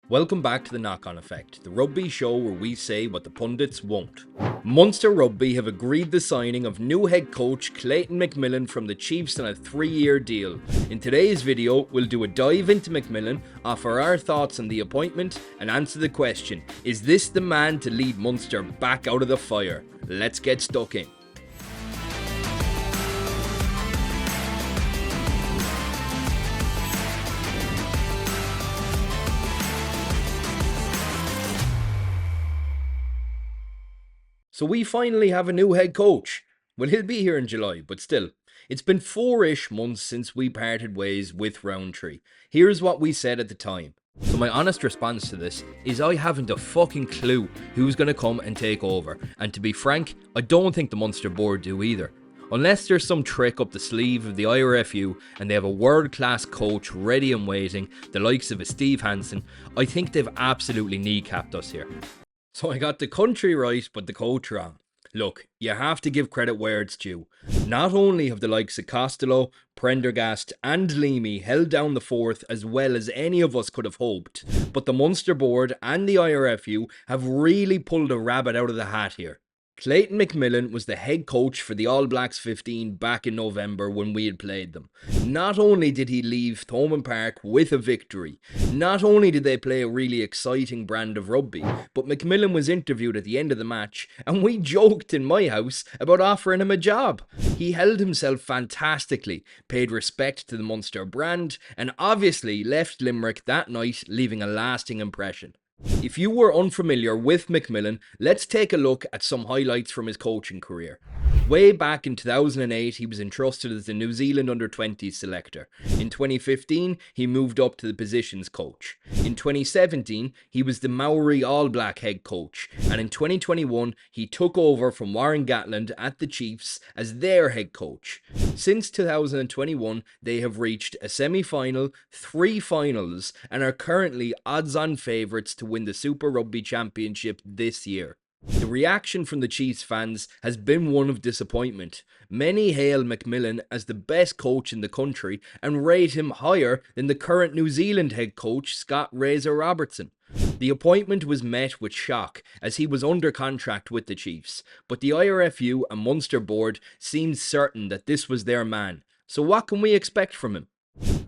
Welcome back to the Knock-On Effect, the rugby show where we say what the pundits won't. Munster Rugby have agreed the signing of new head coach Clayton McMillan from the Chiefs on a 3-year deal. In today's video, we'll do a dive into McMillan, offer our thoughts on the appointment, and answer the question, is this the man to lead Munster back out of the fire? Let's get stuck in. So we finally have a new head coach. Well, he'll be here in July, but still. It's been 4-ish months since we parted ways with Roundtree. Here's what we said at the time. So my honest response to this is I haven't a fucking clue who's going to come and take over. And to be frank, I don't think the Munster board do either. Unless there's some trick up the sleeve of the IRFU and they have a world-class coach ready and waiting, the likes of a Steve Hansen, I think they've absolutely kneecapped us here. So I got the country right, but the coach wrong. Look, you have to give credit where it's due. Not only have the likes of Costello, Prendergast and Leamy held down the fort as well as any of us could have hoped, but the Munster board and the IRFU have really pulled a rabbit out of the hat here. Clayton McMillan was the head coach for the All Blacks 15 back in November when we had played them. Not only did he leave Thomond Park with a victory, not only did they play a really exciting brand of rugby, but McMillan was interviewed at the end of the match and we joked in my house about offering him a job. He held himself fantastically, paid respect to the Munster brand and obviously left Limerick that night leaving a lasting impression. If you were unfamiliar with McMillan, let's take a look at some highlights from his coaching career. Way back in 2008, he was entrusted as the New Zealand under-20s selector. In 2015, he moved up to the positions coach. In 2017, he was the Maori All Black head coach. And in 2021, he took over from Warren Gatland at the Chiefs as their head coach. Since 2021, they have reached a semi-final, 3 finals, and are currently odds-on favourites to win the Super Rugby Championship this year. The reaction from the Chiefs fans has been one of disappointment. Many hail McMillan as the best coach in the country and rate him higher than the current New Zealand head coach Scott Razor Robertson. The appointment was met with shock as he was under contract with the Chiefs, but the IRFU and Munster board seemed certain that this was their man. So what can we expect from him?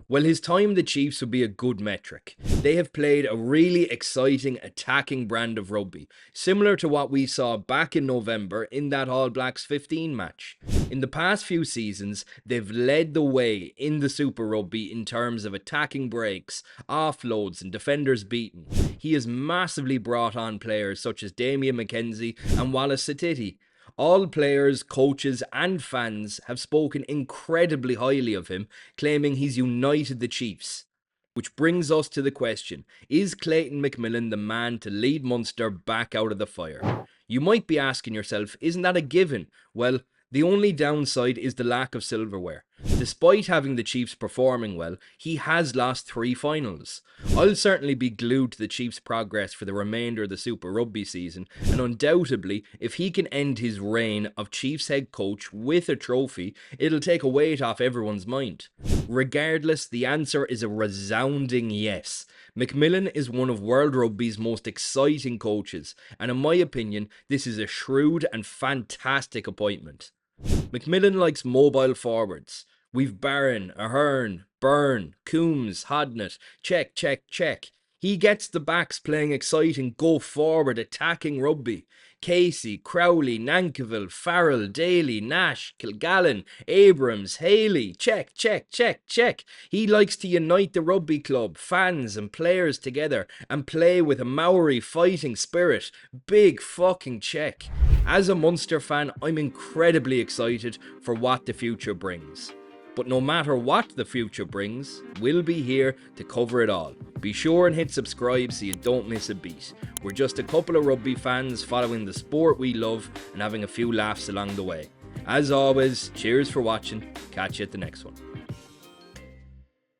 Well, his time in the Chiefs would be a good metric. They have played a really exciting attacking brand of rugby, similar to what we saw back in November in that All Blacks 15 match. In the past few seasons, they've led the way in the Super Rugby in terms of attacking breaks, offloads and defenders beaten. He has massively brought on players such as Damien McKenzie and Wallace Satiti. All players, coaches and fans have spoken incredibly highly of him, claiming he's united the Chiefs. Which brings us to the question, is Clayton McMillan the man to lead Munster back out of the fire? You might be asking yourself, isn't that a given? Well, the only downside is the lack of silverware. Despite having the Chiefs performing well, he has lost 3 finals. I'll certainly be glued to the Chiefs' progress for the remainder of the Super Rugby season, and undoubtedly, if he can end his reign of Chiefs head coach with a trophy, it'll take a weight off everyone's mind. Regardless, the answer is a resounding yes. McMillan is one of World Rugby's most exciting coaches, and in my opinion, this is a shrewd and fantastic appointment. McMillan likes mobile forwards. We've Barron, Ahern, Byrne, Coombs, Hodnett, check. He gets the backs playing exciting, go-forward, attacking rugby. Casey, Crowley, Nankivell, Farrell, Daly, Nash, Kilgallen, Abrams, Haley, check. He likes to unite the rugby club, fans and players together and play with a Maori fighting spirit. Big fucking check. As a Munster fan, I'm incredibly excited for what the future brings. But no matter what the future brings, we'll be here to cover it all. Be sure and hit subscribe so you don't miss a beat. We're just a couple of rugby fans following the sport we love and having a few laughs along the way. As always, cheers for watching. Catch you at the next one.